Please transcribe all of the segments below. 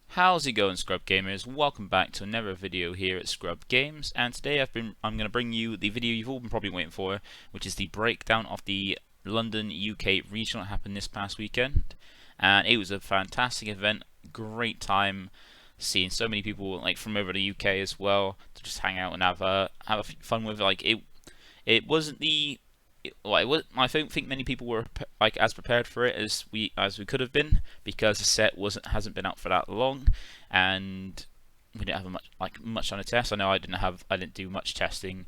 How's it going, Scrub Gamers? Welcome back to another video here at ScrubGames, and today I'm going to bring you the video you've all been probably waiting for, which is the breakdown of the London UK regional that happened this past weekend. And it was a fantastic event, great time, seeing so many people like from over the UK as well to just hang out and have fun with. Like it wasn't the I don't think many people were like as prepared for it as we could have been, because the set hasn't been out for that long, and we didn't have much on a test. I know I didn't do much testing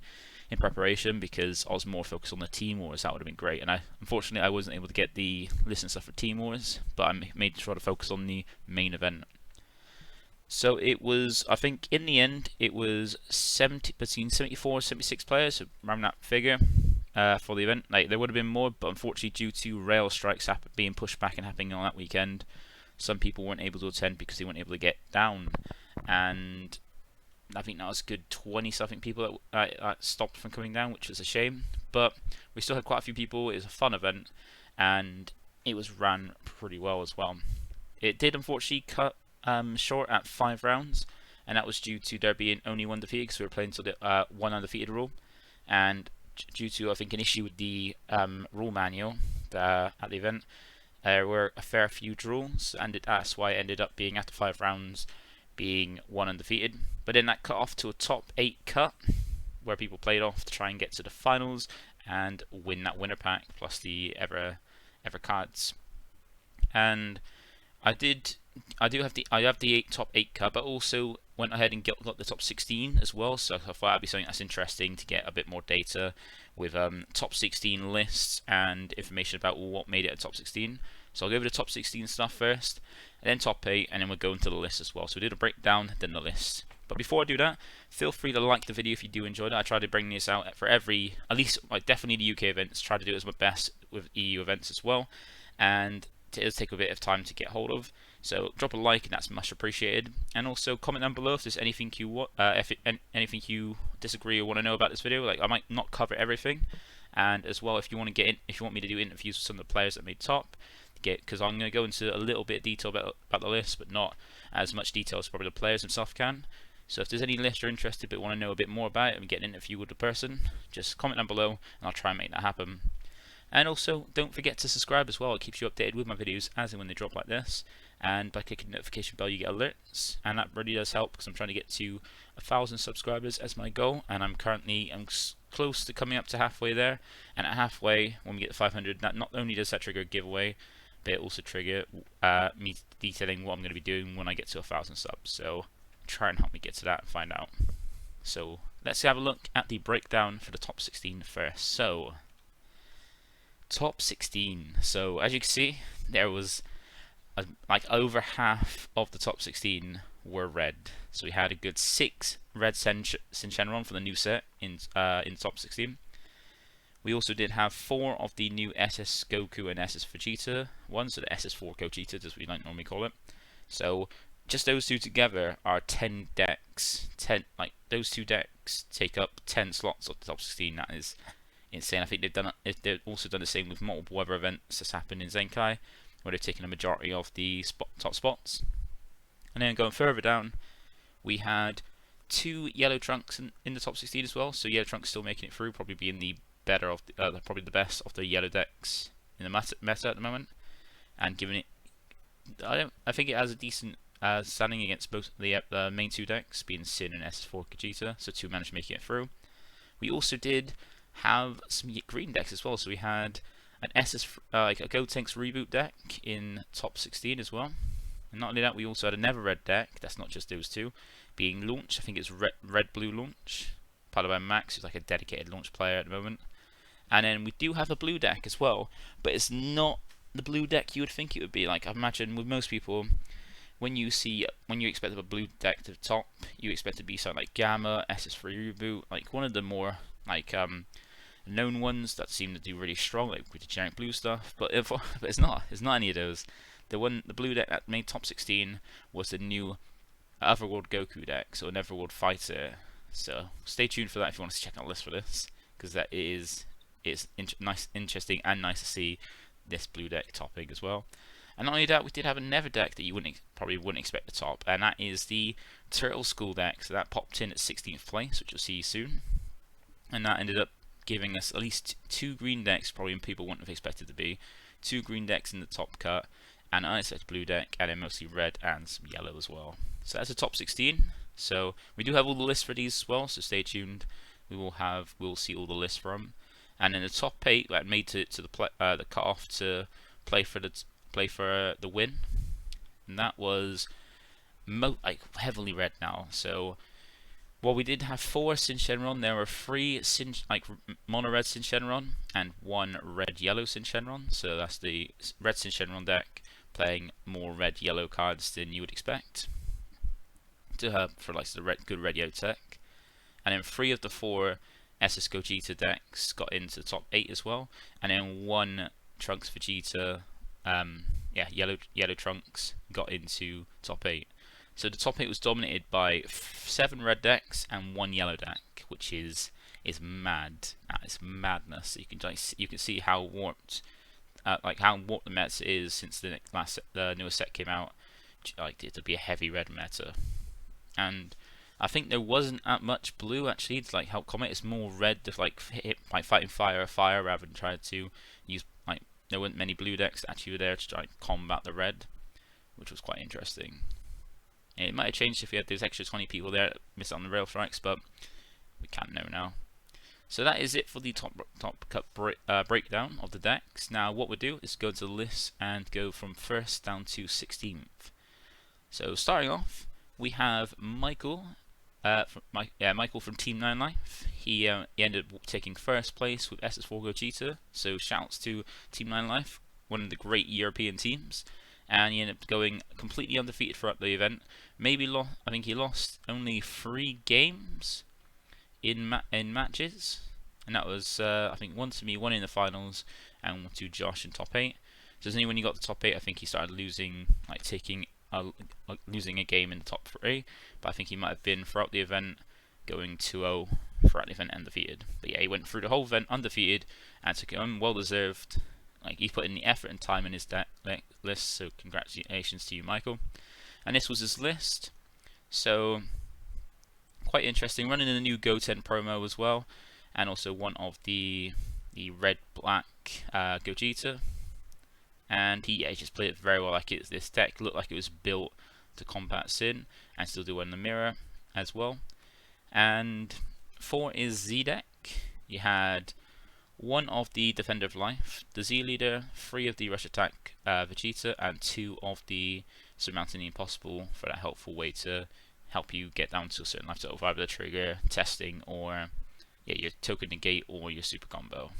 in preparation because I was more focused on the Team Wars. That would have been great, and unfortunately I wasn't able to get the list and stuff for Team Wars, but I made sure to focus on the main event. So it was, I think in the end it was between 74 and 76 players, so around that figure. For the event, like there would have been more, but unfortunately due to rail strikes being pushed back and happening on that weekend, some people weren't able to attend because they weren't able to get down, and I think that was a good 20-something people that stopped from coming down, which was a shame. But we still had quite a few people. It was a fun event, and it was ran pretty well as well. It did unfortunately cut short at 5 rounds, and that was due to there being only one defeated, because we were playing to the one undefeated rule, and due to I think an issue with the rule manual at the event, there were a fair few draws, and that's why it ended up being after 5 rounds being one undefeated. But then that cut off to a top 8 cut, where people played off to try and get to the finals and win that winner pack plus the ever cards. And I have the top 8 cut, but also went ahead and got the top 16 as well, so I thought that'd be something that's interesting to get a bit more data with top 16 lists and information about what made it a top 16. So I'll go over the top 16 stuff first, and then top 8, and then we'll go into the list as well. So we did a breakdown, then the list. But before I do that, feel free to like the video if you do enjoy it. I try to bring this out for at least definitely the UK events, try to do it as my best with EU events as well, and it does take a bit of time to get hold of. So drop a like, and that's much appreciated. And also comment down below if there's anything anything you disagree or want to know about this video. Like I might not cover everything, and as well if you want me to do interviews with some of the players that made top, because I'm going to go into a little bit of detail about the list, but not as much detail as probably the players themselves can. So if there's any list you're interested but want to know a bit more about it and get an interview with the person, just comment down below and I'll try and make that happen. And also, don't forget to subscribe as well. It keeps you updated with my videos as and when they drop like this. And by clicking the notification bell, you get alerts, and that really does help, because I'm trying to get to 1,000 subscribers as my goal, and I'm close to coming up to halfway there. And at halfway, when we get to 500, that not only does that trigger a giveaway, but it also trigger me detailing what I'm going to be doing when I get to 1,000 subs. So try and help me get to that and find out. So let's have a look at the breakdown for the top 16 first. So top 16. So as you can see, there was over half of the top 16 were red. So we had a good 6 red Shenron for the new set in top 16. We also did have 4 of the new SS Goku and SS Vegeta ones, so the SS4 Gogeta as we normally call it. So just those two together are 10 decks. Those two decks take up 10 slots of the top 16. That is insane. I think they've also done the same with multiple weather events that's happened in Zenkai, where they've taken a majority of the top spots. And then going further down, we had 2 yellow trunks in the top 16 as well. So yellow trunks still making it through, probably being the better of probably the best of the yellow decks in the meta at the moment, and giving it, I think it has a decent standing against both the main 2 decks, being Sin and SS4 Gogeta. So 2 managed to make it through. We also did have some green decks as well. So we had an a Gotenks reboot deck in top 16 as well. And not only that, we also had another red deck. That's not just those 2, being Launch. I think it's red blue Launch, part of Max, who's like a dedicated Launch player at the moment. And then we do have a blue deck as well, but it's not the blue deck you would think it would be. Like I imagine with most people, when you expect a blue deck to the top, you expect it to be something like Gamma, SS3 reboot, like one of the more known ones that seem to do really strong, like with the generic blue stuff. But it's not any of those. The blue deck that made top 16 was the new Otherworld Goku deck, so an Otherworld Fighter So stay tuned for that if you want to check out the list for this, because that is interesting and nice to see this blue deck topping as well. And not only that, we did have another deck that you probably wouldn't expect to top, and that is the Turtle School deck. So that popped in at 16th place, which you'll see soon, and that ended up giving us at least 2 green decks, probably people wouldn't have expected to be 2 green decks in the top cut, and an unexpected blue deck, and then mostly red and some yellow as well. So that's the top 16. So we do have all the lists for these as well, so stay tuned. We'll see all the lists from, and then the top 8 that made it to the cutoff to play for the win, and that was heavily red now. So well, we did have 4 Sin Shenron. There were 3 mono red Sin Shenron and 1 red yellow Sin Shenron. So that's the red Sin Shenron deck playing more red yellow cards than you would expect to have for like the good red yellow deck. And then 3 of the 4 SS Gogeta decks got into the top 8 as well. And then 1 Trunks Vegeta, yellow Trunks got into top 8. So the top 8 was dominated by 7 red decks and 1 yellow deck, which is mad. It's madness. You can see how warped, the meta is since the newest set came out. Like it'll be a heavy red meta, and I think there wasn't that much blue actually to like help combat. It's more red to fighting fire rather than trying to use there weren't many blue decks that actually were there to try and combat the red, which was quite interesting. It might have changed if we had those extra 20 people there that missed on the rail strikes, but we can't know now. So that is it for the top cut breakdown of the decks. Now what we'll do is go to the list and go from 1st down to 16th. So starting off, we have Michael. Michael from Team 9 Life. He ended up taking 1st place with SS4 Gogeta. So shouts to Team 9 Life, one of the great European teams. And he ended up going completely undefeated throughout the event. I think he lost only 3 games in matches, and that was I think 1 to me, 1 in the finals, and 1 to Josh in top 8. So when he got to top 8, I think he started losing, losing a game in the top 3. But I think he might have been throughout the event going 2-0 throughout the event undefeated. But yeah, he went through the whole event undefeated and took it well deserved. He put in the effort and time in his list, so congratulations to you, Michael. And this was his list, so quite interesting. Running in the new Goten promo as well, and also one of the red-black Gogeta. And he just played it very well. This deck looked like it was built to combat Sin, and still do one in the mirror as well. And for his Z deck, you had 1 of the Defender of Life, the Z Leader, 3 of the Rush Attack Vegeta, and 2 of the Surmounting the Impossible for that helpful way to help you get down to a certain life total, either the trigger, testing, or your token negate or your super combo.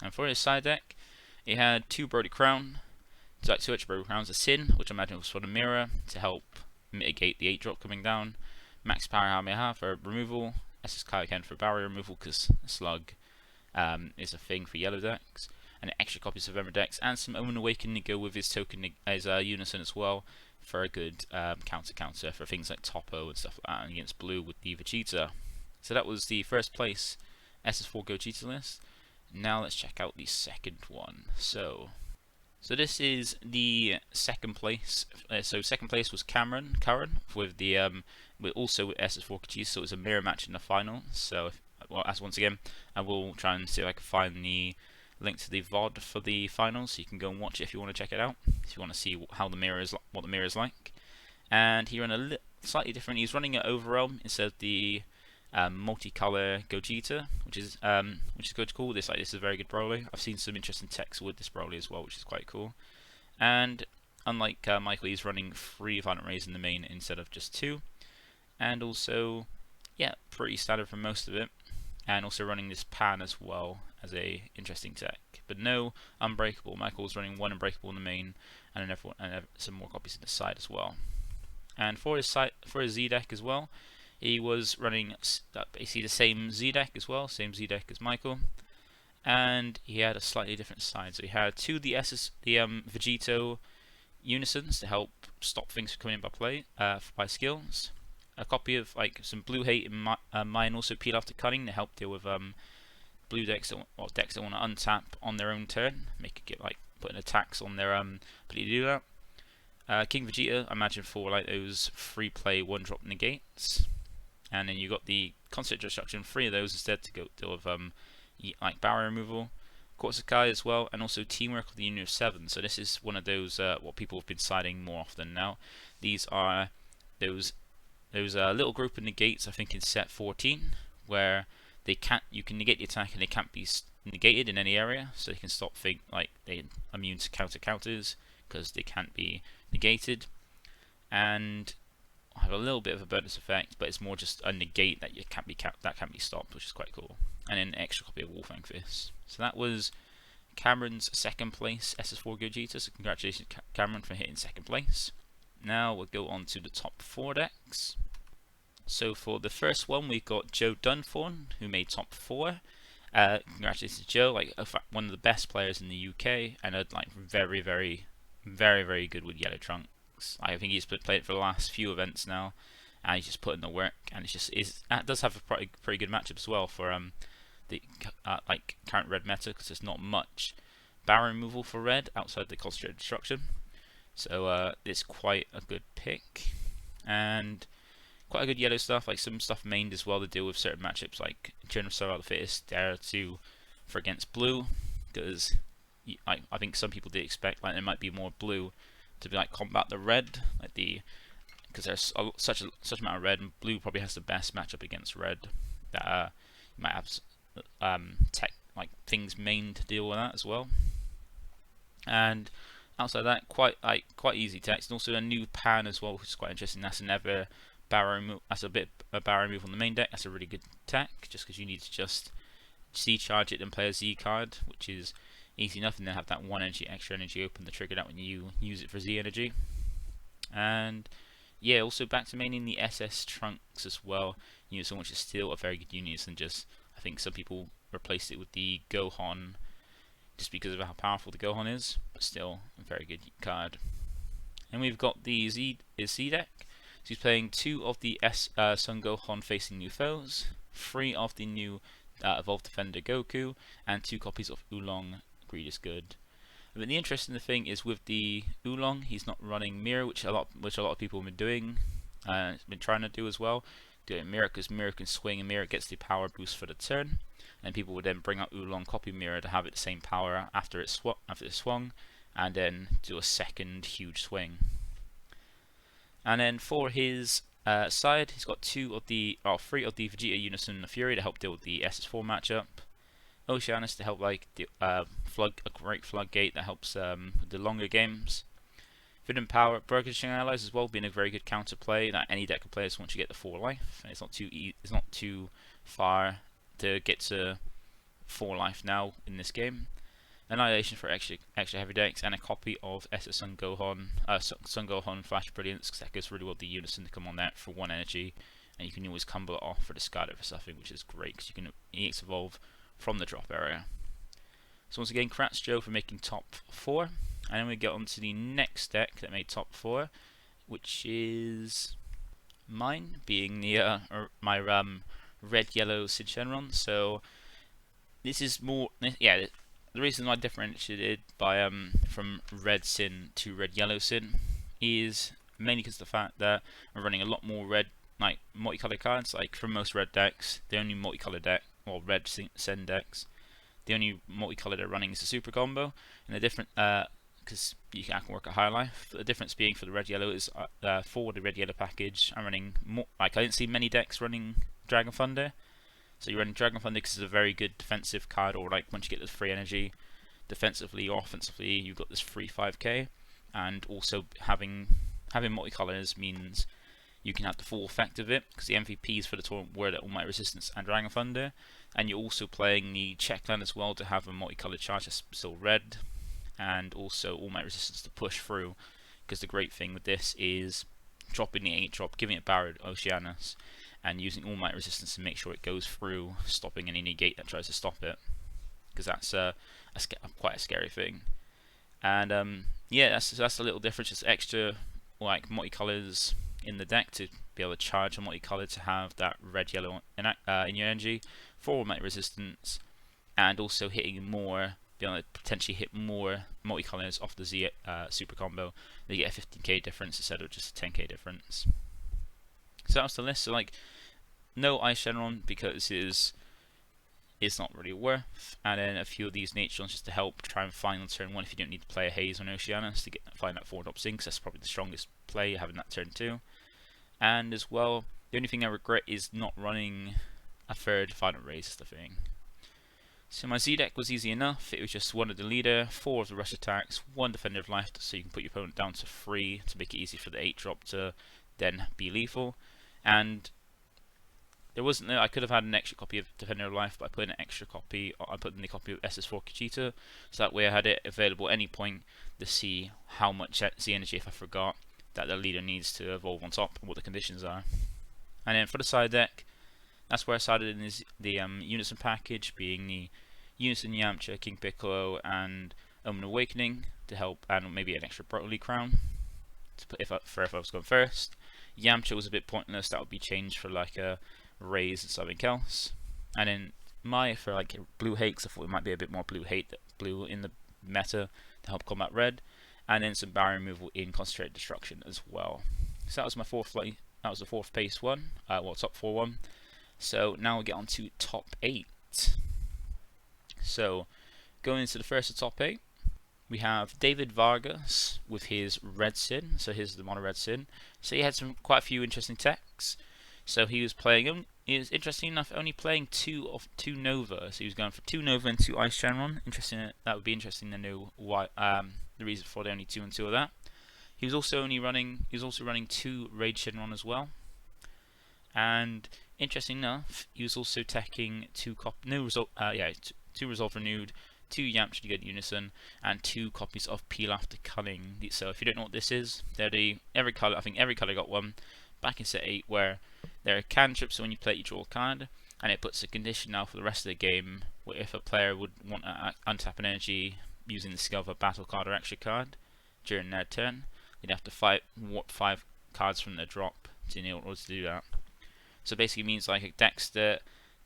And for his side deck, he had 2 Brody Crown, 2 extra Brody Crowns, a Sin, which I imagine was for the mirror to help mitigate the 8 drop coming down, Max Power Kamehameha for removal, SS Kaioken for barrier removal because Slug is a thing for yellow decks, and extra copies of Ember decks, and some Omen Awakening to go with his token as Unison as well for a good counter for things like Topo and stuff like that, and against blue with the Vegeta. So that was the 1st place SS4 Gogeta list. Now let's check out the 2nd one. So this is the 2nd place. So 2nd place was Curran with the also with SS4 Gogeta, so it was a mirror match in the final. So once again, I will try and see if I can find the link to the VOD for the finals, so you can go and watch it if you want to check it out. If you want to see what the mirror is like. And he ran a slightly different. He's running an Overrealm instead of the multicolor Gogeta, which is good, cool. This is a very good Broly. I've seen some interesting text with this Broly as well, which is quite cool. And unlike Michael, he's running 3 Violent Rays in the main instead of just 2. And also, yeah, pretty standard for most of it. And also running this Pan as well as a interesting tech, but no Unbreakable. Michael's running 1 Unbreakable in the main, and some more copies in the side as well. And for his Z deck as well, he was running basically the same Z deck as well, same Z deck as Michael, and he had a slightly different side. So he had 2 of the Vegito Unisons to help stop things from coming in by skills. a copy of like some blue hate in mine, also peel after cunning to help deal with blue decks or decks that want to untap on their own turn, make it get like putting attacks on their ability to do that. King Vegeta, I imagine for like those free play one drop negates, and then you got the constant destruction, 3 of those instead to go deal with like barrier removal. Zenkai as well, and also teamwork with the Union of 7. So this is one of those what people have been citing more often now. These are those little group of negates, I think in set 14, where you can negate the attack and they can't be negated in any area, so they can stop like they're immune to counters because they can't be negated, and have a little bit of a bonus effect, but it's more just a negate that can't be stopped, which is quite cool. And then an extra copy of Wolfang Fist. So that was Cameron's second place SS4 Gogeta. So congratulations, Cameron, for hitting second place. Now we'll go on to the top 4 decks. So for the first one, we've got Joe Dunthorne, who made top 4. Congratulations, Joe! Like one of the best players in the UK, and like very good with yellow trunks. I think he's been playing for the last few events now, and he's just putting the work. And it does have a pretty good matchup as well for the like current red meta, because there's not much barrier removal for red outside the concentrated destruction. So it's quite a good pick, and quite a good yellow stuff, like some stuff mained as well to deal with certain matchups, like General Serrano the Fittest, Dare for against blue, because I think some people did expect like there might be more blue to be like combat the red, like because there's such amount of red, and blue probably has the best matchup against red. That you might have tech like things main to deal with that as well. And outside that, quite easy text, and also a new pan as well, which is quite interesting. That's another barrier move. That's a bit a barrier move on the main deck. That's a really good tech, just because you need to just C charge it and play a Z card, which is easy enough, and then have that extra energy open to trigger that when you use it for Z energy. And yeah, also back to maining the SS trunks as well. Unison, which is still a very good unison. Just I think some people replaced it with the Gohan just because of how powerful the Gohan is, but still a very good card. And we've got the Z deck. So he's playing 2 of the Son Gohan facing new foes, 3 of the new Evolved Defender Goku, and 2 copies of Oolong Greed is Good. But the interesting thing is with the Oolong, he's not running Mirror, which a lot of people have been doing, been trying to do as well. Doing Mirror because Mirror can swing and Mirror gets the power boost for the turn, and people would then bring out Oolong, copy Mirror to have it the same power after it swung, and then do a second huge swing. And then for his side, he's got 3 of the Vegeta Unison and the Fury to help deal with the SS4 matchup. Oceanus to help like a great floodgate that helps with the longer games. Food and Power, Burgishing Allies as well, being a very good counter play that any deck can play once you get the 4 life. And it's not too far to get to 4 life now in this game. Annihilation for extra heavy decks, and a copy of SS Son Gohan Flash Brilliance, because that goes really well with the Unison to come on that for 1 energy, and you can always combo it off or discard it for something, which is great because you can EX Evolve from the drop area. So once again, congrats Joe for making top 4, and then we get on to the next deck that made top 4, which is mine, being the my red-yellow Shenron. So this is more, yeah. The reason I differentiated by from red Sin to red yellow Sin is mainly because of the fact that I'm running a lot more red, like multicolored cards. Like from most red decks, the only multicolored deck, or red Sin decks, the only multicolored they're running is the super combo. And the different, because you can work at higher life. The difference being for the red yellow is for the red yellow package, I'm running more. Like I didn't see many decks running Dragon Thunder. So you're running Dragon Thunder because it's a very good defensive card, or like once you get this free energy, defensively or offensively, you've got this free 5k, and also having multicolors means you can have the full effect of it, because the MVPs for the tournament were the All Might Resistance and Dragon Thunder, and you're also playing the Checkland as well to have a multicolored charge that's still red, and also All Might Resistance to push through, because the great thing with this is dropping the 8-drop, giving it Barrett Oceanus, and using All Might Resistance to make sure it goes through, stopping any negate that tries to stop it, because that's quite a scary thing. And yeah, that's a little difference, just extra like multicolors in the deck to be able to charge a multicolour to have that red yellow in your energy, 4 magnetic resistance, and also hitting more, be able to potentially hit more multicolours off the Z super combo. They get a 15k difference instead of just a 10k difference. So that was the list. So like, no Ice Shenron because it's not really worth, and then a few of these Naturons just to help try and find on turn 1 if you don't need to play a Haze or an Oceanus to find that 4-drop Zinc, because that's probably the strongest play, having that turn 2. And as well, the only thing I regret is not running a 3rd Final Raise is the thing. So my Z deck was easy enough. It was just 1 of the leader, 4 of the rush attacks, 1 Defender of Life, so you can put your opponent down to 3 to make it easy for the 8-drop to then be lethal. And there wasn't. I could have had an extra copy of Defender of Life, but I put in an extra copy. I put in the copy of SS4 Kajita, so that way I had it available at any point to see how much Z energy if I forgot that the leader needs to evolve on top and what the conditions are. And then for the side deck, that's where I started in the Unison package, being the Unison Yamcha, King Piccolo, and Omen Awakening to help, and maybe an extra Broly Crown to put if I was going first. Yamcha was a bit pointless. That would be changed for like a Raise and something else. And then for like blue hate, because I thought it might be a bit more blue in the meta to help combat red, and then some barrier removal in concentrated destruction as well. So that was my that was the 4th pace one, top 4 one. So now we get on to top 8. So going into the first of top 8, we have David Vargas with his Red Sin. So here's the mono Red Sin. So he had quite a few interesting techs. So he was playing, he was interesting enough only playing 2 Nova. So he was going for 2 Nova and 2 Ice Shenron. Interesting, that would be interesting to know why, the reason for the only 2 and 2 of that. He was also running 2 Raid Shenron as well. And interesting enough, he was also teching 2 Resolve Renewed, 2 Yamcha to get Unison, and 2 copies of Peel After Culling. So if you don't know what this is, they're every colour. I think every colour got one back in set 8, where there are cantrips, so when you play it you draw a card, and it puts a condition now for the rest of the game where if a player would want to untap an energy using the skill of a battle card or extra card during their turn, they'd have to warp 5 cards from their drop in order to do that. So basically means like decks that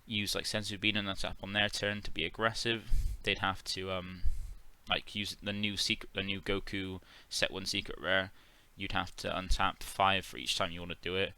use like Senzu Bean and untap on their turn to be aggressive, they'd have to like use the new Goku set 1 secret rare. You'd have to untap 5 for each time you want to do it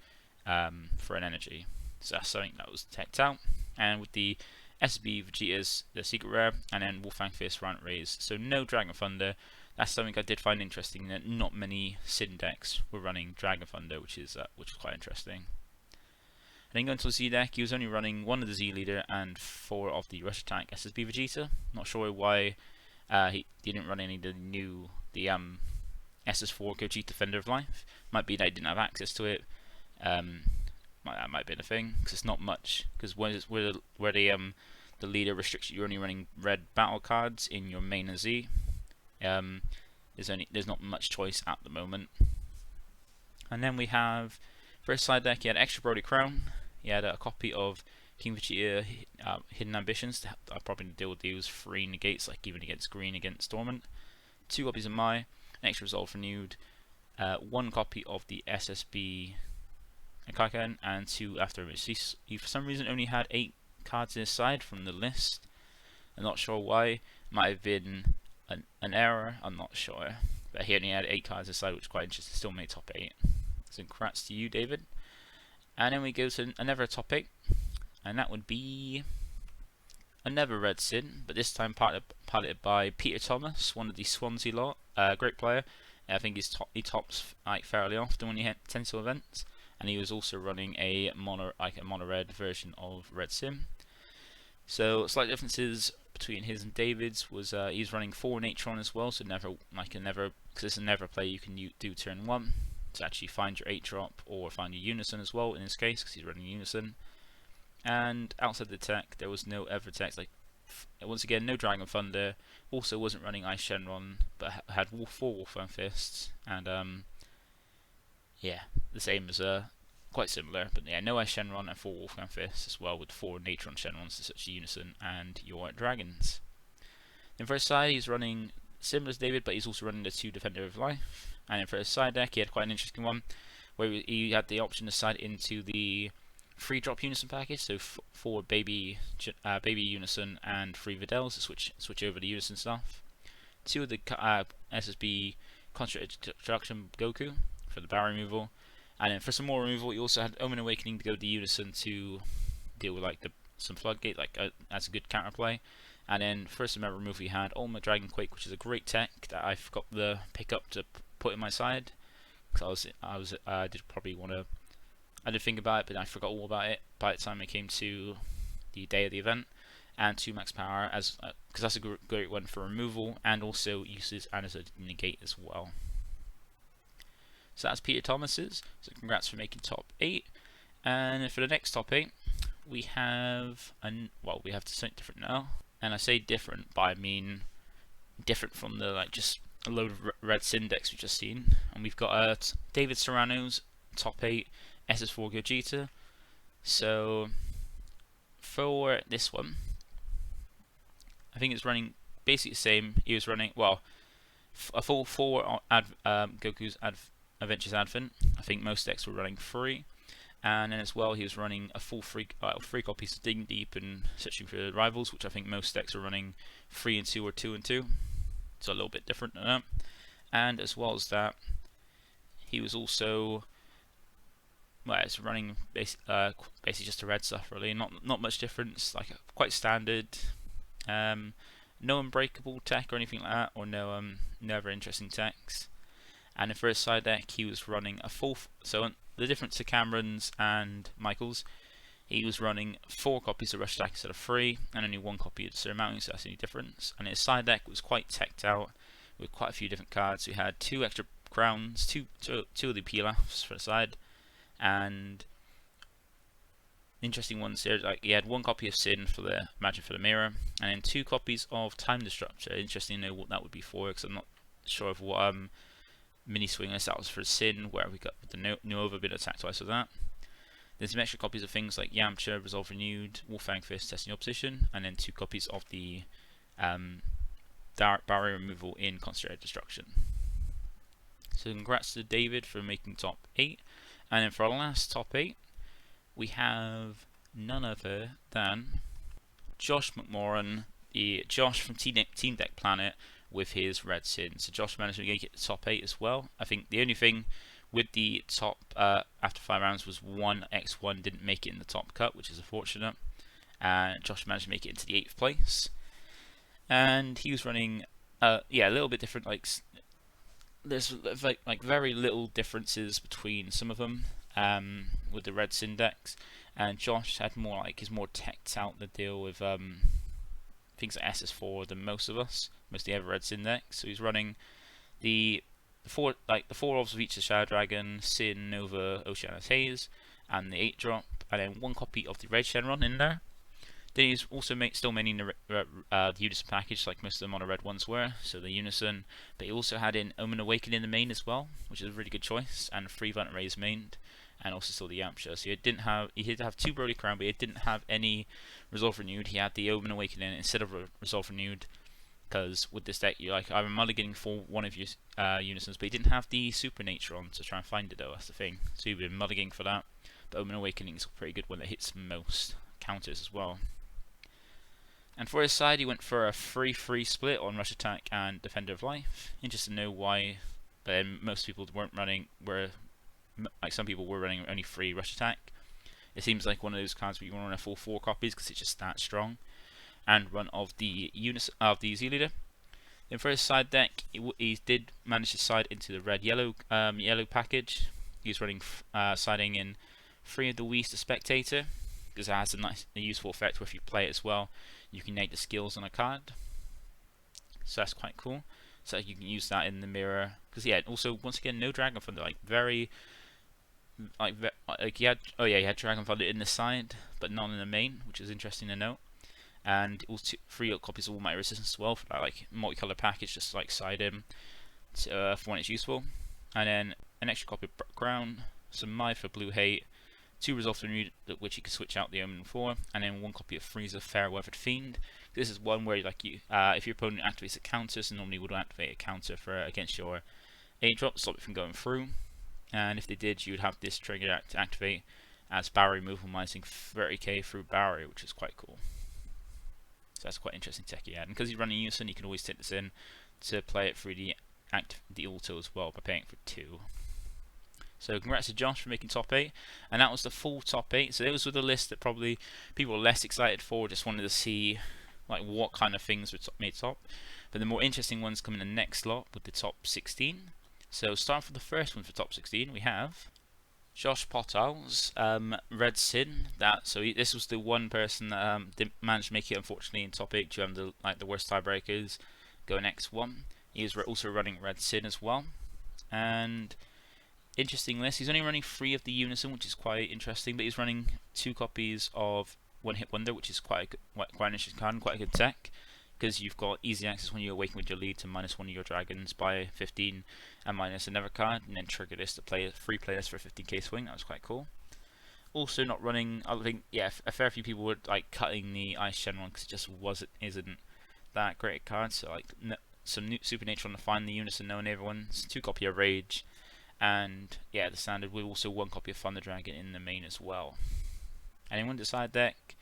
for an energy. So that's something that was teched out. And with the SB Vegeta's the secret rare, and then Wolfang Fist Round Raise. So no Dragon Thunder. That's something I did find interesting, that not many Sin decks were running Dragon Thunder, which is quite interesting. And then going to the Z deck, he was only running 1 of the Z leader and 4 of the Rush Attack SSB Vegeta. Not sure why he didn't run any of the SS4 Gogeta Defender of Life. Might be that I didn't have access to it. That might have been a thing, because it's not much. Because where the leader restricts you, you're only running red battle cards in your main and Z. There's not much choice at the moment. And then we have first side deck. He had extra Broly Crown. He had a copy of King Vegeta Hidden Ambitions to probably deal with these 3 negates, like even against green against Dormant. 2 copies of Mai. An extra Resolve Renewed, 1 copy of the SSB Kaken, and 2 After Image. He for some reason only had 8 cards in his side from the list. I'm not sure why. Might have been an error, I'm not sure. But he only had 8 cards in his side, which is quite interesting. Still made top 8. So congrats to you, David. And then we go to another top 8, and that would be another Red Sin, but this time piloted by Peter Thomas, one of the Swansea lot. Great player. I think he tops like fairly often when he attends to events, and he was also running a mono red version of Red Sim. So slight differences between his and David's was he's running 4 Natron as well, so because it's a never play you can do turn 1 to actually find your 8-drop or find your Unison as well in his case, because he's running Unison. And outside the tech, there was no other tech. Like once again, no Dragon Thunder. Also wasn't running Ice Shenron, but had 4 Wolfang Fists, and yeah, the same as quite similar. But yeah, no Ice Shenron and 4 Wolfang Fists as well, with 4 Natron Shenrons such as Unison and your Dragons. Then for his side, he's running similar as David, but he's also running the 2 Defender of Life. And then for his side deck, he had quite an interesting one where you had the option to side into the free drop unison package, so for baby unison and free Videls to switch over to unison stuff. 2 of the SSB Concentrated Destruction Goku for the barrier removal, and then for some more removal, you also had Omen Awakening to go to unison to deal with like some Floodgate, like as a good counterplay. And then for some other removal, you had Ultimate Dragon Quake, which is a great tech that I forgot the pick up to put in my side, because I did probably want to. I did think about it, but I forgot all about it by the time it came to the day of the event. And 2 max power, as because that's a great one for removal, and also uses and as a negate as well. So that's Peter Thomas's. So congrats for making top 8. And for the next top 8, we have we have something different now. And I say different, but I mean different from the just a load of red Syndex we've just seen. And we've got David Serrano's top 8 SS4 Gogeta. So for this one, I think it's running basically the same. He was running a full 4 Goku's Adventures Advent. I think most decks were running 3, and then as well he was running a full 3 copies of Digging Deep and Searching for Rivals, which I think most decks are running 3 and 2 or 2 and 2. So a little bit different than that. And as well as that, he was also it's running basically just the red stuff really. Not much difference. Like quite standard. No unbreakable tech or anything like that, or no other interesting techs. And in first side deck, he was running a full. So the difference to Cameron's and Michael's, he was running 4 copies of Rush Attack instead of 3, and only 1 copy of Serrano Mountain, so that's the only difference. And his side deck was quite teched out with quite a few different cards. We had 2 extra crowns, two of the Pilafs for the side, and interesting ones here. Like he had 1 copy of Sin for the Magic for the Mirror, and then 2 copies of Time Disruptor. Interesting to know what that would be for, because I'm not sure of what mini swing unless that was for Sin, where we got the Nova been attacked twice with that. There's some extra copies of things like Yamcha, Resolve Renewed, Wolfang Fist, Testing Opposition, and then 2 copies of the Direct Barrier Removal in Concentrated Destruction. So congrats to David for making top 8. And then for our last top 8, we have none other than Josh Mcmoran, the Josh from Team Deck Planet, with his Red Sin. So Josh managed to get the top 8 as well. I think the only thing with the top after 5 rounds was 1x1 didn't make it in the top cut, which is unfortunate. And Josh managed to make it into the 8th place. And he was running, a little bit different. Like there's like very little differences between some of them with the Red Syndex. And Josh had more is more teched out the deal with things like SS4 than most of us, mostly ever Red Syndex. So he's running the 4 orbs of each of Shadow Dragon, Sin, Nova, Oceanus Haze, and the 8-drop, and then 1 copy of the Red Shenron in there. Then he's also still maining the Unison package, like most of the mono red ones were, so the Unison. But he also had in Omen Awakening in the main as well, which is a really good choice, and 3 Vant Rays mained, and also still the Yamcha. So he did have 2 Brody Crown, but he didn't have any Resolve Renewed. He had the Omen Awakening instead of Resolve Renewed, because with this deck, you're I'm mulliganing for one of your Unisons, but he didn't have the Super Nature on to try and find it though, that's the thing. So you've been mulliganing for that. But Omen Awakening is pretty good when it hits most counters as well. And for his side, he went for a 3-3 split on Rush Attack and Defender of Life. Interested to know why, but then most people weren't running, some people were running only 3 Rush Attack. It seems like one of those cards where you want to run a full 4 copies because it's just that strong. And run of the Z Leader. Then for his side deck, he did manage to side into the red-yellow package. He was running siding in 3 of the Whis to Spectator, because it has a useful effect where if you play it as well, you can name the skills on a card. So that's quite cool. So you can use that in the mirror. Because also once again, no Dragon Thunder. He had Dragon Thunder in the side, but none in the main, which is interesting to note. And also 3 copies of All Might Resistance as well for that multicolour package, just side him for when it's useful. And then an extra copy of Crown, some Mai for Blue Hate, 2 Resolve Renewed, which you can switch out the Omen for, and then 1 copy of Frieza Fairweathered Fiend. This is one where if your opponent activates a counter, so normally you would activate a counter against your 8-drop, stop it from going through. and if they did, you would have this trigger to activate as barrier removal minusing 30k through barrier, which is quite cool. So that's quite interesting tech he had, and because he's running Unison, you can always take this in to play it through the auto as well by paying for 2. So congrats to Josh for making top 8, and that was the full top 8. So those were the list that probably people were less excited for, just wanted to see like what kind of things were made top. But the more interesting ones come in the next lot with the top 16. So starting with the first one for top 16, we have Josh Pottal's Red Sin. This was the one person that didn't manage to make it, unfortunately, in top 8 due to the worst tiebreakers going X1. He was also running Red Sin as well, and interesting list. He's only running 3 of the Unison, which is quite interesting, but he's running 2 copies of One Hit Wonder, which is quite an interesting card and quite a good tech, because you've got easy access when you awaken with your lead to -1 of your dragons by 15 and minus another card, and then trigger this to play free play this for a 15k swing. That was quite cool. Also not running, I think, yeah, a fair few people were like cutting the Ice Shenron because it just isn't that great a card. So like some new Supernatural on the Find the Unison knowing everyone's 2 copy of Rage, and yeah, the standard with also 1 copy of Thunder Dragon in the main as well. Anyone decide deck?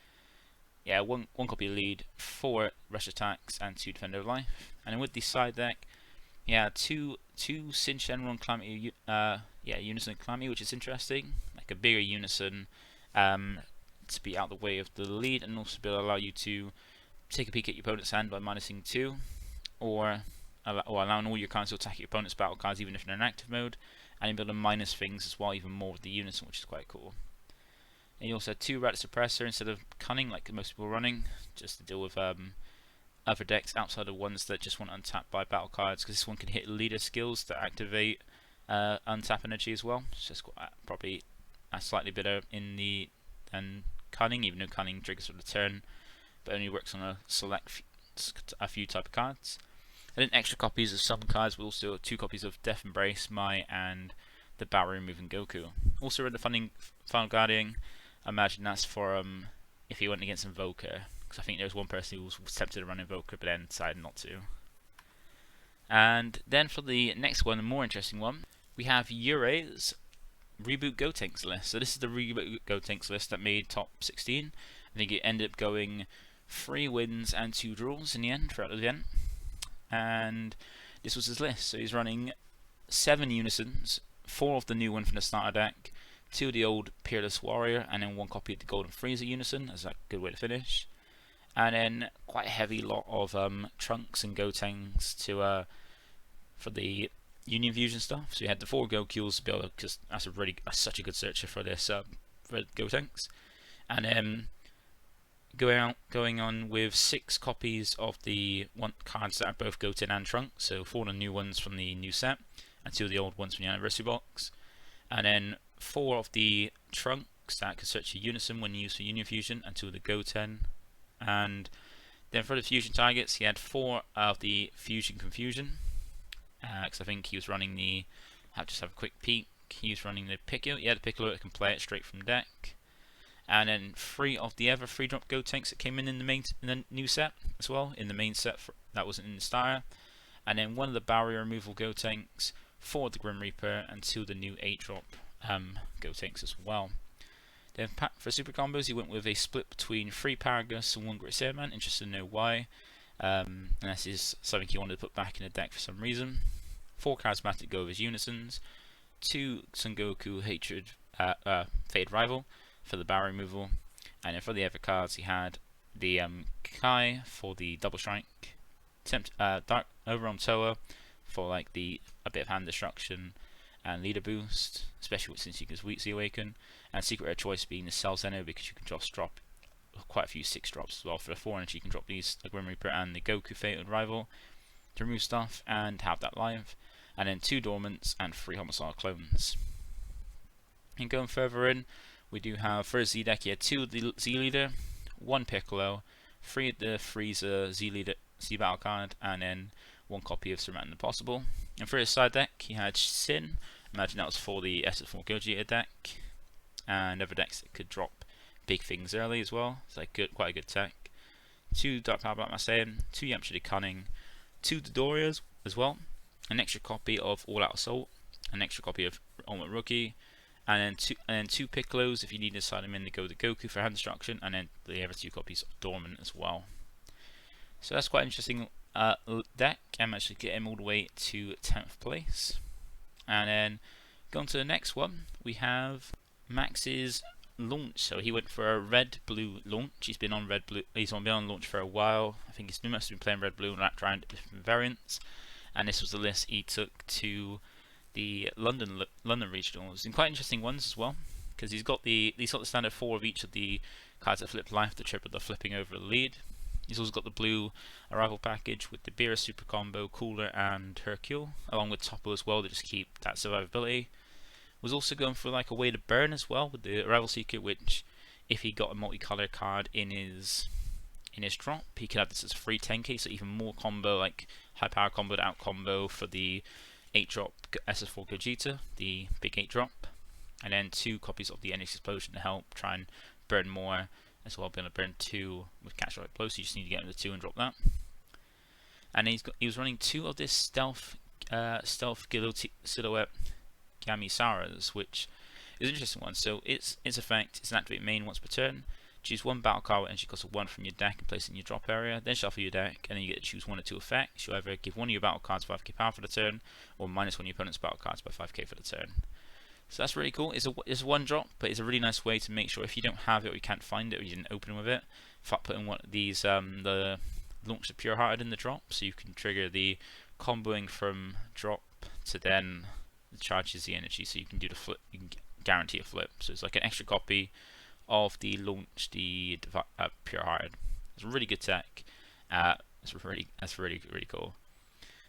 Yeah, one copy of lead, 4 rush attacks, and 2 defender of life. And then with the side deck, yeah, two Sin Shenron Calamity, Unison Calamity, which is interesting. Like a bigger Unison to be out the way of the lead, and also be able to allow you to take a peek at your opponent's hand by minusing 2, or allowing all your cards to attack your opponent's battle cards even if they're in active mode, and you'll be able to minus things as well, even more with the Unison, which is quite cool. And you also had 2 Rat Suppressor instead of Cunning, like most people are running, just to deal with other decks outside of ones that just want untap by battle cards, because this one can hit leader skills that activate untap energy as well. It's just probably slightly better than Cunning, even though Cunning triggers for the turn, but only works on a few type of cards. And then extra copies of some cards, but also 2 copies of Death Embrace, Mai, and the barrier removing Goku. Also read the Final Guardian. I imagine that's for if he went against Invoker, because I think there was one person who was tempted to run Invoker but then decided not to. And then for the next one, the more interesting one, we have Yurei's Reboot Gotenks list. So this is the Reboot Gotenks list that made top 16. I think it ended up going 3 wins and 2 draws in the end throughout the event. And this was his list. So he's running 7 Unisons, 4 of the new one from the starter deck, 2 of the old Peerless Warrior, and then 1 copy of the Golden Freezer Unison as a good way to finish. And then quite a heavy lot of Trunks and Gotenks for the Union Fusion stuff. So you had the 4 Goku's to be able to, because that's such a good searcher for this for Gotenks. And then going on with 6 copies of the cards that are both Goten and Trunks. So 4 of the new ones from the new set, and 2 of the old ones from the anniversary box. And then 4 of the Trunks that can search your Unison when used for Union Fusion, and 2 of the Goten. And then for the fusion targets, he had 4 of the Fusion Confusion, because I think he was running I'll just have a quick peek. He was running the Piccolo. Yeah, the Piccolo that can play it straight from deck. And then 3 of the other 3-drop Gotenks that came in the new set as well, in the main set that wasn't in the starter. And then 1 of the barrier removal Gotenks, 4 of the Grim Reaper, and 2 of the new 8-drop Gotenks as well. Then for super combos, he went with a split between 3 Paragus and 1 Great Sailman. Interested to know why. And this is something he wanted to put back in the deck for some reason. 4 Charismatic Go of his Unisons, 2 Son Goku Hatred Fade Rival for the barrier removal, and then for the other cards he had the Kai for the double strike, Dark Overwhelm Toa for like a bit of hand destruction and leader boost, especially since you can Weekly Awaken, and Secret Rare Choice being the Cell Center, because you can just drop quite a few 6 drops as well. For the 4 energy you can drop these, the Grim Reaper and the Goku Fated Rival to remove stuff and have that live, and then 2 Dormants and 3 Homicidal Clones. And going further in, we do have, for his Z deck, he had 2 of the Z Leader, 1 Piccolo, 3 of the Frieza Z Leader Z Battle card, and then 1 copy of Serrano Impossible. And for his side deck, he had Sin. Imagine that was for the SS4 Gogeta deck, and other decks that could drop big things early as well. It's like quite a good tech. 2 Dark Power Black Masayan, 2 Yamcha the Cunning, 2 Dodorias as well, an extra copy of All Out Assault, an extra copy of Ultimate Rookie, and then two Piccolos if you need to side them in to go to Goku for hand destruction, and then the other 2 copies of Dormant as well. So that's quite an interesting deck. I'm actually getting him all the way to 10th place. And then going to the next one, we have Max's launch. So he went for a red-blue launch. He's been on red-blue. He's been on launch for a while. I think he must have been playing red-blue and trying different variants. And this was the list he took to the London regionals. And quite interesting ones as well, because he's got the standard 4 of each of the cards that flip life, the triple, the flipping over the lead. He's also got the blue arrival package with the Beerus super combo, Cooler and Hercule, along with Toppo as well to just keep that survivability. Was also going for like a way to burn as well with the Arrival Seeker, which if he got a multicolor card in his drop, he could have this as a free 10k, so even more combo, like high power combo to out combo for the 8-drop SS4 Gogeta, the big 8-drop, and then 2 copies of the Energy Explosion to help try and burn more as well. Being able to burn 2 with Catastrophic Blow, so you just need to get him to 2 and drop that. And then he was running 2 of this stealth silhouette Gamisaras, which is an interesting one. So its effect is an activate main once per turn. Choose 1 battle card with energy cost of 1 from your deck and place it in your drop area. Then shuffle your deck, and then you get to choose 1 or 2 effects. You either give 1 of your battle cards 5k power for the turn, or minus 1 of your opponent's battle cards by 5k for the turn. So that's really cool. It's a 1-drop, but it's a really nice way to make sure if you don't have it or you can't find it or you didn't open with it, putting one of these the launch the Pure Hearted in the drop, so you can trigger the comboing from drop to then charges the energy, so you can do the flip. You can guarantee a flip. So it's like an extra copy of the launch the Pure Hearted. It's a really good tech. That's really cool.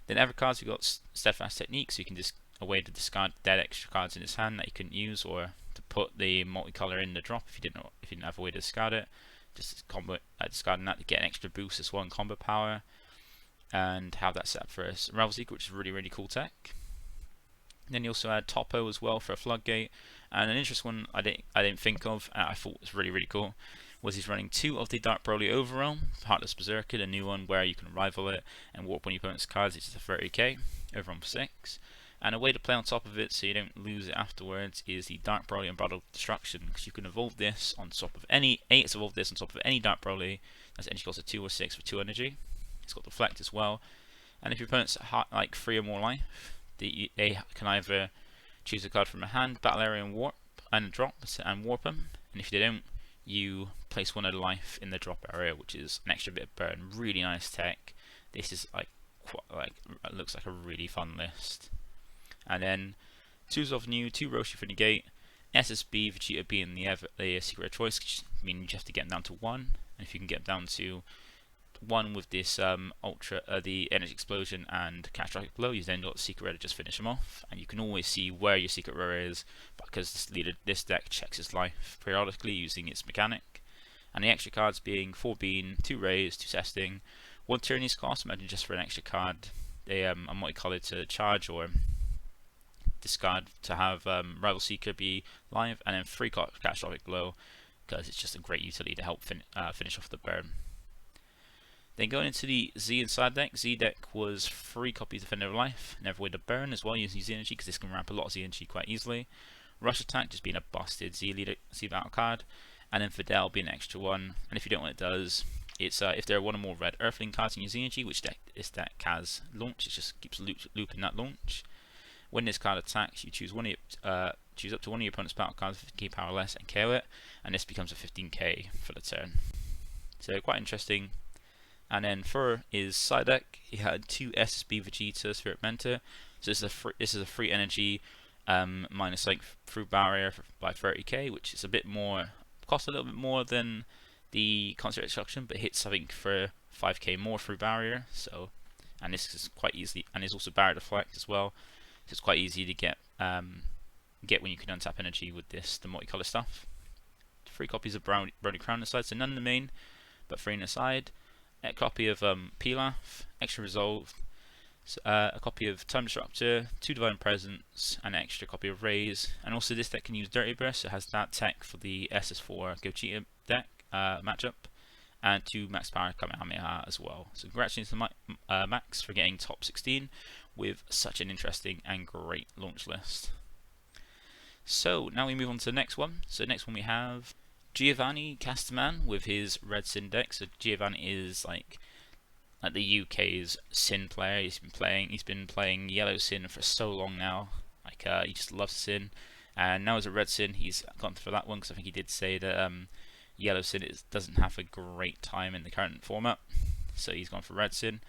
Then other cards, we've got Steadfast Technique, so you can just a way to discard dead extra cards in his hand that you couldn't use, or to put the multicolor in the drop if you didn't have a way to discard it. Just combo discarding that to get an extra boost as well in combo power, and have that set up for us. Unravel Secret, which is really cool tech. Then you also had Toppo as well for a Floodgate, and an interesting one I didn't think of, I thought was really cool, was he's running 2 of the Dark Broly Overrealm, Heartless Berserker, the new one where you can rival it and warp one of your opponent's cards, which is a 30k, Overrealm for 6. And a way to play on top of it so you don't lose it afterwards is the Dark Broly Unbridled Destruction, because you can evolve this on top of any Dark Broly that's energy cost of 2 or 6 for 2 energy. It's got Deflect as well, and if your opponent's like 3 or more life, they can either choose a card from a hand, battle area, and warp and drop and warp them, and if they don't, you place 1 of the life in the drop area, which is an extra bit of burn. Really nice tech. This is it looks like a really fun list. And then 2's of new, 2 Roshi for negate, SSB Vegeta being the secret choice, which means you have to get them down to 1, and if you can get them down to 1 with this the Energy Explosion and Catastrophic Blow, you then got the secret rare to just finish them off, and you can always see where your secret rare is because this deck checks its life periodically using its mechanic. And the extra cards being 4 Bean, 2 Rays, 2 Testing, 1 Tyranny's cost, imagine just for an extra card, a multicolored to charge or discard to have Rival Seeker be live, and then 3 Catastrophic Blow because it's just a great utility to help finish off the burn. Then going into the Z inside deck, Z deck was 3 copies of Defender of Life, Never Way to Burn as well using Z energy because this can ramp a lot of Z energy quite easily. Rush Attack just being a busted Z battle card, and then Fidel being an extra 1. And if you don't know what it does, it's if there are 1 or more red Earthling cards in your Z energy, which this deck has launch, it just keeps looping that launch. When this card attacks, you choose choose up to 1 of your opponent's battle cards with 15k power less and KO it, and this becomes a 15k for the turn. So quite interesting. And then for his side deck, he had 2 SSB Vegeta Spirit Mentor. So this is a free energy minus through barrier by 30k, which is a bit more, costs a little bit more than the Concert Destruction, but hits something for 5k more through barrier. So, and this is quite easy, and there's also barrier deflect as well. So it's quite easy to get when you can untap energy with the multicolor stuff. 3 copies of Brony Crown on the side, so none in the main, but 3 in the side. A copy of Pilaf, Extra Resolve, a copy of Time Disruptor, 2 Divine Presence, and an extra copy of Rays. And also this deck can use Dirty Burst, so it has that tech for the SS4 Gogeta deck matchup, and 2 Max Power Kamehameha as well. So congratulations to Max for getting top 16 with such an interesting and great launch list. So now we move on to the next one. So next one we have Giovanni Castaman with his Red Sin deck. So Giovanni is like the UK's Sin player. He's been playing Yellow Sin for so long now. Like he just loves Sin, and now as a Red Sin, he's gone for that one because I think he did say that Yellow Sin doesn't have a great time in the current format, so he's gone for Red Sin.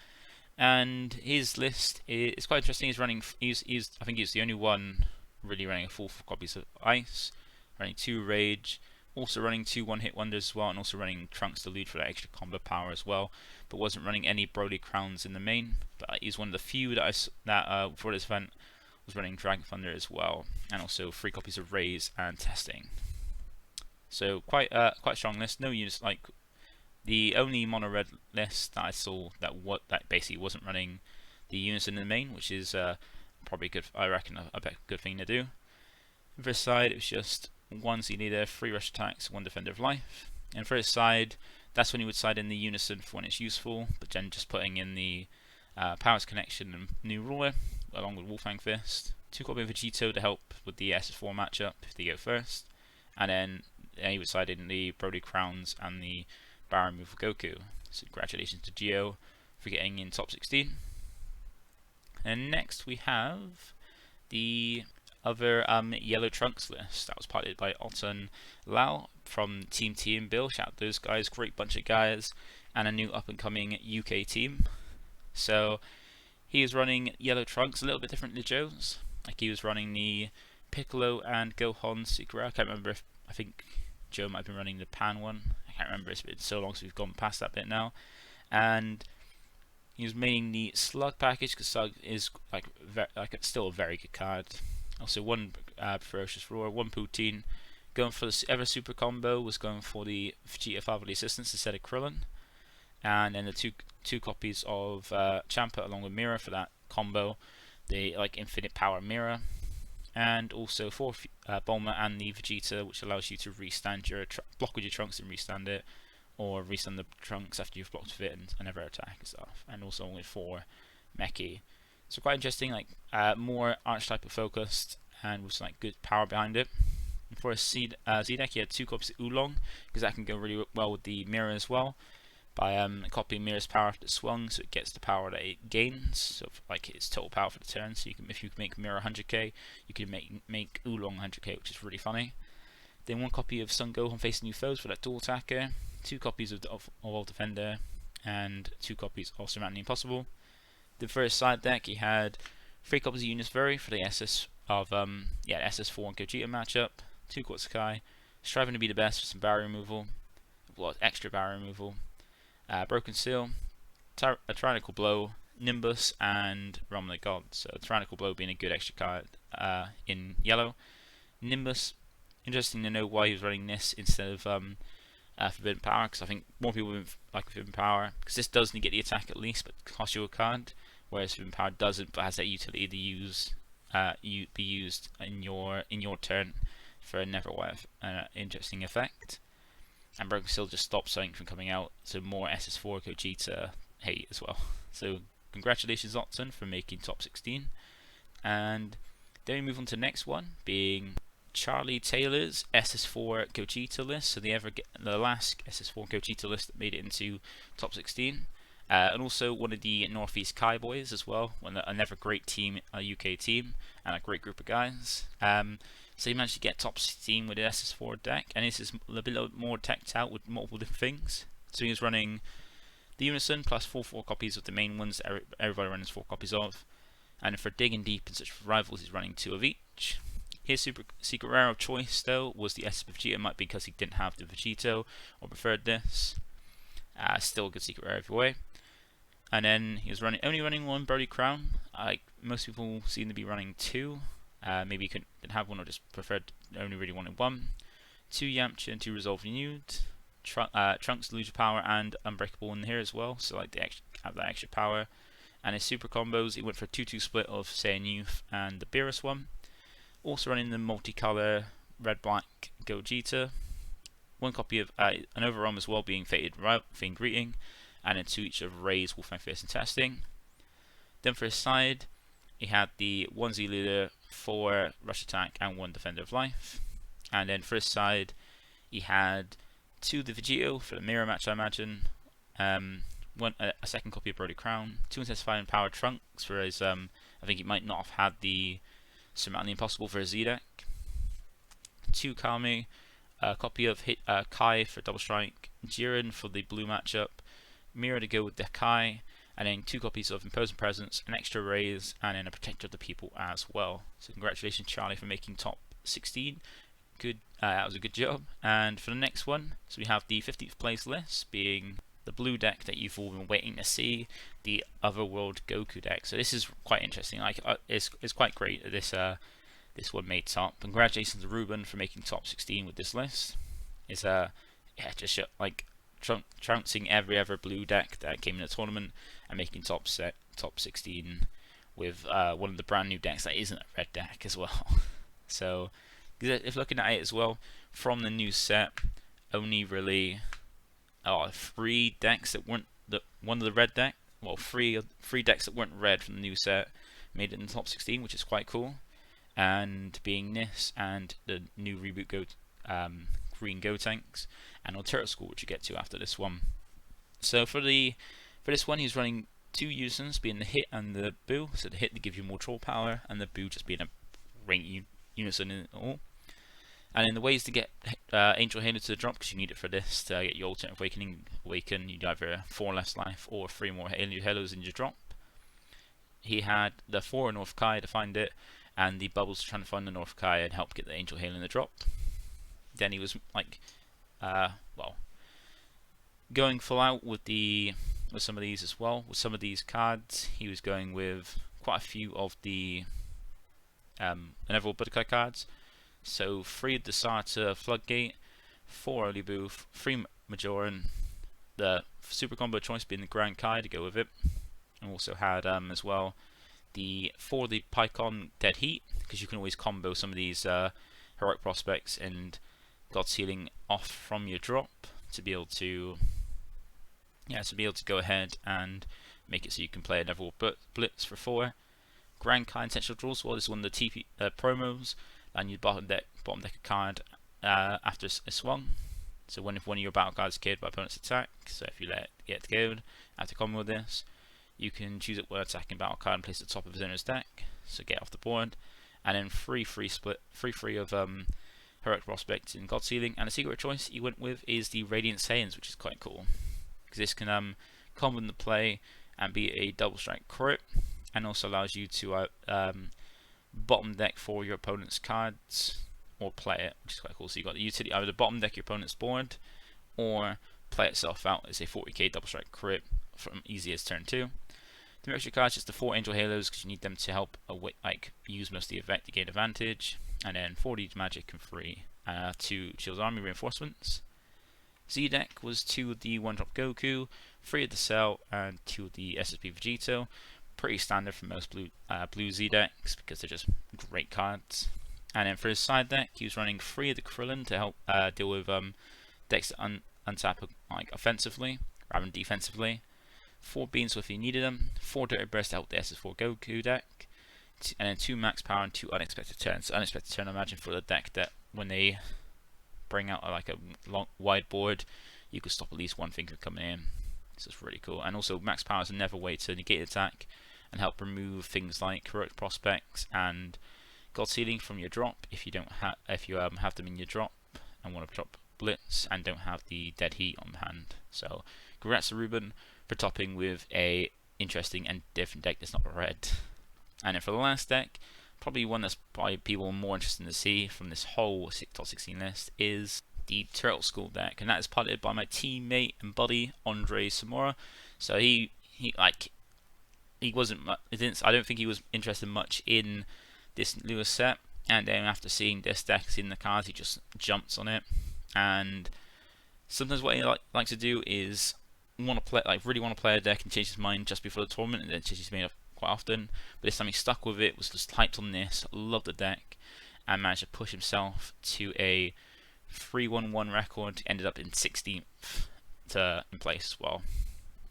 And his list is quite interesting. He's running. I think he's the only one really running a full 4 copies of Ice, running 2 Rage, also running 2 one-hit wonders as well, and also running Trunks Delude for that extra combo power as well. But wasn't running any Brody Crowns in the main. But he's one of the few that for this event was running Dragon Thunder as well, and also 3 copies of Raise and Testing. So quite strong list. No units, like the only mono red list that I saw that basically wasn't running the unison in the main, which is probably good. I reckon a good thing to do. For this side, it was just 1 Z leader, 3 rush attacks, 1 defender of life. And for his side, that's when you would side in the unison for when it's useful, but then just putting in the Powers Connection and New Ruler along with Wolfang Fist. 2 copy of Vegito to help with the SS4 matchup if they go first, and then he would side in the Brody Crowns and the Baron move for Goku. So congratulations to Gio for getting in top 16. And next we have the other Yellow Trunks list that was piloted by Otton Lau from Team T and Bill. Shout out to those guys, great bunch of guys, and a new up and coming UK team. So he was running Yellow Trunks, a little bit different to Joe's. Like he was running the Piccolo and Gohan Secret. I can't remember if I think Joe might have been running the Pan one. I can't remember, it's been so long since we've gone past that bit now. And he was making the Slug package because Slug is still a very good card. Also 1 Ferocious Roar, 1 Poutine. Going for the Ever Super combo was going for the Vegeta Fatherly Assistance instead of Krillin. And then the two copies of Champa along with Mira for that combo. The Infinite Power Mira. And also 4 Bulma and the Vegeta, which allows you to restand your block with your Trunks and restand it, or restand the Trunks after you've blocked with it and never attack and stuff. And also only 4 Meki. So quite interesting, more archetype focused and with some good power behind it. And for a Z deck, he had 2 copies of Oolong because that can go really well with the Mirror as well. By copying Mirror's power after it swung, so it gets the power that it gains, so its total power for the turn. So if you can make Mirror 100k, you can make Oolong 100k, which is really funny. Then 1 copy of Son Gohan facing new foes for that dual attacker, 2 copies of All Defender, and 2 copies of Surmounting the Impossible. The first side deck, he had 3 copies of Eunice Very for the SS4 and Gogeta matchup, 2 Quatsukai, striving to be the best for some barrier removal, a lot of extra barrier removal. Broken Seal, a Tyrannical Blow, Nimbus, and Realm of the Gods. So Tyrannical Blow being a good extra card in yellow. Nimbus, interesting to know why he was running this instead of Forbidden Power, because I think more people would like Forbidden Power, because this does negate the attack at least, but costs you a card, whereas Forbidden Power doesn't, but has that utility to be used in your turn for a interesting effect. And Broken Seal just stops something from coming out, so more SS4 Gogeta hate as well. So congratulations Otton for making top 16. And then we move on to the next one, being Charlie Taylor's SS4 Gogeta list. So the last SS4 Gogeta list that made it into top 16. And also one of the Northeast Kai boys as well, another great team, a UK team, and a great group of guys. So he managed to get top 16 with the SS4 deck, and this is a bit more teched out with multiple different things. So he was running the Unison plus 4 copies of the main ones that everybody runs 4 copies of. And for digging deep and such rivals, he's running 2 of each. His secret rare of choice, though, was the SS Vegeta. Might be because he didn't have the Vegito or preferred this. Still a good secret rare every way. And then he was only running 1 Brody Crown. Most people seem to be running 2. Maybe he couldn't have 1 or just preferred only really wanted 1. 2 Yamcha and 2 Resolve Renewed. Trunks Delusion Power and Unbreakable in here as well, so they have that extra power. And his super combos, he went for a 2-2 split of Saiyan Youth and the Beerus one. Also running the multicolor red-black Gogeta. 1 copy of an Overwhelm as well, being Fated Fiend Greeting. And then 2 each of Ray's Wolfang Fist and Testing. Then for his side, he had the 1Z leader 4 rush attack, and 1 defender of life. And then for his side, he had 2 the Vegito for the mirror match, I imagine. A second copy of Brody Crown, 2 intensifying power Trunks for his. I think he might not have had the Surmount the Impossible for his Z deck. 2 Kami, a copy of Kai for double strike, Jiren for the blue matchup, Mira to go with Decklists, and then 2 copies of Imposing Presence, an extra raise, and then a Protector of the People as well. So congratulations, Charlie, for making top 16. Good, that was a good job. And for the next one, so we have the 15th place list being the blue deck that you've all been waiting to see, the Otherworld Goku deck. So this is quite interesting. Like it's quite great that this one made top. Congratulations to Ruben for making top 16 with this list. It's just like trouncing every other blue deck that came in the tournament and making top 16 with one of the brand new decks that isn't a red deck as well. So if looking at it as well, from the new set, only really 3 decks that weren't one of the red deck. Well, three decks that weren't red from the new set made it in the top 16, which is quite cool. And being Nis and the new reboot green Gotenks, and Turtle School, which you get to after this one. So for this one, he's running 2 unisons, being the hit and the boo. So the hit to give you more troll power, and the boo just being a rank unison in it all. And in the ways to get Angel Halo to the drop, because you need it for this to get your alternate awaken, you either 4 less life or 3 more Halos in your drop. He had the 4 North Kai to find it, and the bubbles trying to find the North Kai and help get the Angel Halo in the drop. Then he was like, going full out with some of these as well. With some of these cards, he was going with quite a few of the Inevitable Budokai cards. So 3 Desata Floodgate, 4 Early Booth, 3 Mcmoran, the super combo choice being the Grand Kai to go with it. And also had as well the Pycon Dead Heat, because you can always combo some of these heroic prospects and God's Healing off from your drop to be able to go ahead and make it so you can play a Inevitable Blitz for 4. Grand Kai Intentional Draw as well. This is one of the TP promos. And you bottom deck a card after a swung. So if one of your battle cards is killed by opponent's attack, so if you let it get killed after combo with this, you can choose it when attacking battle card and place it at the top of his owner's deck, so get off the board. And then free of heroic prospects in God's Healing. And the secret choice he went with is the Radiant Saiyans, which is quite cool, because this can combo into play and be a double strike crit, and also allows you to bottom deck for your opponent's cards or play it, which is quite cool. So you got the utility either bottom deck your opponent's board or play itself out as a 40k double strike crit from easy as turn 2. The extra cards just the 4 Angel Halos, because you need them to help use most of the effect to gain advantage, and then 4 Deeds Magic and 3 2 Shield's Army reinforcements. Z deck was 2 of the 1-drop Goku, 3 of the Cell, and 2 of the SSP Vegito. Pretty standard for most blue Z decks, because they're just great cards. And then for his side deck, he was running 3 of the Krillin to help deal with decks that untap offensively rather than defensively. 4 Beans if he needed them, 4 Dirty Breast to help the SS4 Goku deck, and then 2 Max Power and 2 Unexpected Turns. So Unexpected Turn, I imagine, for the deck that when they bring out a long wide board, you could stop at least one thing from coming in. So it's really cool. And also Max Power is another way to negate attack and help remove things like heroic prospects and God's Healing from your drop if you have them in your drop and want to drop Blitz and don't have the Dead Heat on hand. So congrats to Ruben for topping with a interesting and different deck that's not red. And then for the last deck, probably one that's probably people more interested to see from this whole top 16 list is the Turtle School deck, and that is piloted by my teammate and buddy Andre Samora. So he wasn't I don't think he was interested much in this newer set, and then after seeing this deck in the cards, he just jumps on it. And sometimes what he likes to do is really want to play a deck and change his mind just before the tournament, and then change his mind quite often. But this time he stuck with it, was just hyped on this, loved the deck, and managed to push himself to a 3-1-1 record. Ended up in 16th in place as well.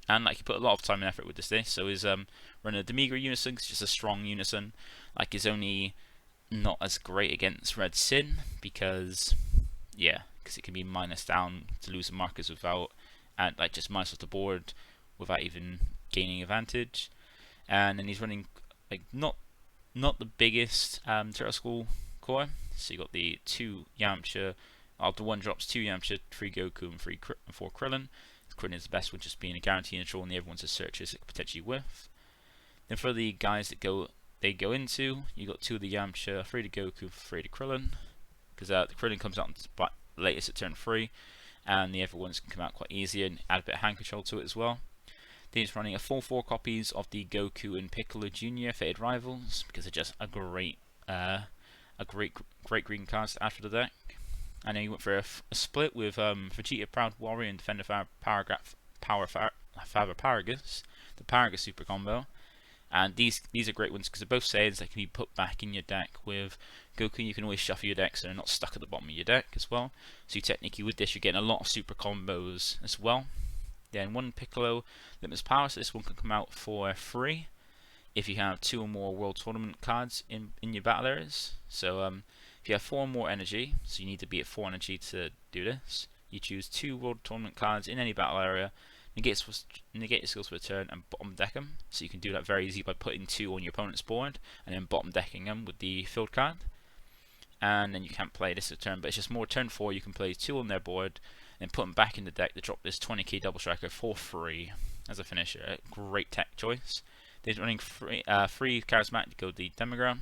And he put a lot of time and effort with this. So he's running a Demigra unison, it's just a strong unison. His only not as great against Red Sin because it can be minus down to lose the markers without, and like just minus off the board without even gaining advantage. And then he's running like not the biggest turtle school core. So you got the 2 Yamcha, after 1 drops 2 Yamcha, 3 Goku and 4 Krillin. Krillin is the best one, just being a guarantee neutral, and the other ones are searches that could potentially whiff. Then for the guys that go into, you got 2 of the Yamcha, 3 to Goku, 3 to Krillin, because the Krillin comes out latest at turn 3, and the other ones can come out quite easy and add a bit of hand control to it as well. Then he's running a full 4 copies of the Goku and Piccolo Jr. Fated Rivals, because they're just a great green cards to add for the deck. And then he went for a split with Vegeta Proud Warrior and Defender Father Paragus, the Paragus super combo. And these are great ones because they're both Saiyans that can be put back in your deck. With Goku, you can always shuffle your deck so they're not stuck at the bottom of your deck as well. So you technically with this you're getting a lot of super combos as well. Then 1 Piccolo Limitless Power, so this one can come out for free if you have 2 or more World Tournament cards in your battle areas. So if you have 4 or more energy, so you need to be at 4 energy to do this, you choose 2 World Tournament cards in any battle area, negate your skills for a turn, and bottom deck them. So you can do that very easy by putting 2 on your opponent's board and then bottom decking them with the field card. And then you can't play this a turn, but it's just more turn 4 you can play 2 on their board and put them back in the deck to drop this 20k double striker for free as a finisher. A great tech choice. They're running free charismatic to go the Demigram,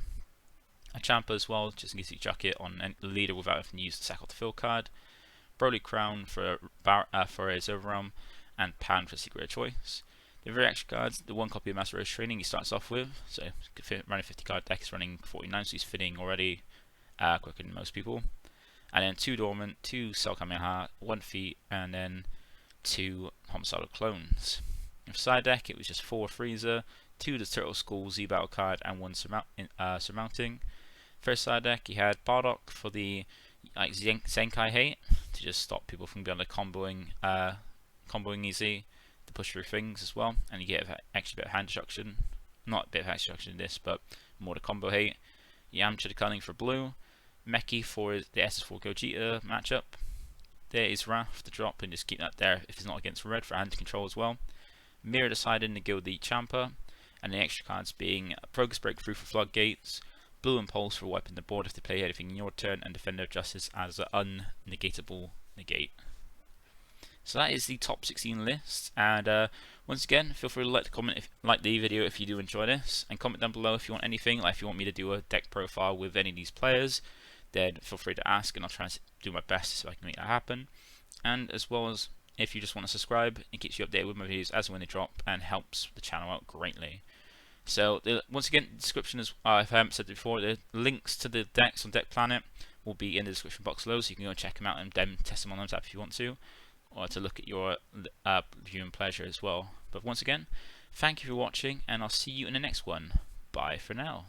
a Champa as well, just in case you chuck it on the leader without having to use the sack off the field card. Broly Crown for his Overrealm, and Pan for Secret Choice. The very extra cards, the 1 copy of Master Race Training he starts off with, so running 50 card deck is running 49, so he's fitting already quicker than most people. And then 2 Dormant, 2 Cell Kamehameha, 1 Feet, and then 2 Homicidal Clones. In side deck, it was just 4 Frieza, 2 the Turtle School Z Battle card, and 1 Surmounting. First side deck, he had Bardock for the Zenkai hate to just stop people from being able to comboing easy to push through things as well, and you get an extra bit of hand destruction. Not a bit of hand destruction in this, but more the combo hate. Yamcha the Cunning for blue, Meki for the SS4 Gogeta matchup. There is Wrath to drop, and just keep that there if it's not against red for hand control as well. Mirror deciding to go the Champa, and the extra cards being Progress Breakthrough for Floodgates, Blue Impulse for wiping the board if they play anything in your turn, and Defender of Justice as an unnegatable negate. So that is the top 16 list, and once again, feel free to like the video if you do enjoy this, and comment down below if you want anything, like if you want me to do a deck profile with any of these players, then feel free to ask, and I'll try to do my best so I can make that happen. And as well as if you just want to subscribe, it keeps you updated with my videos as and when they drop, and helps the channel out greatly. So once again, the description is, if I haven't said it before, the links to the decks on Deck Planet will be in the description box below, so you can go and check them out and then test them on those apps if you want to, or to look at your viewing pleasure as well. But once again, thank you for watching, and I'll see you in the next one. Bye for now.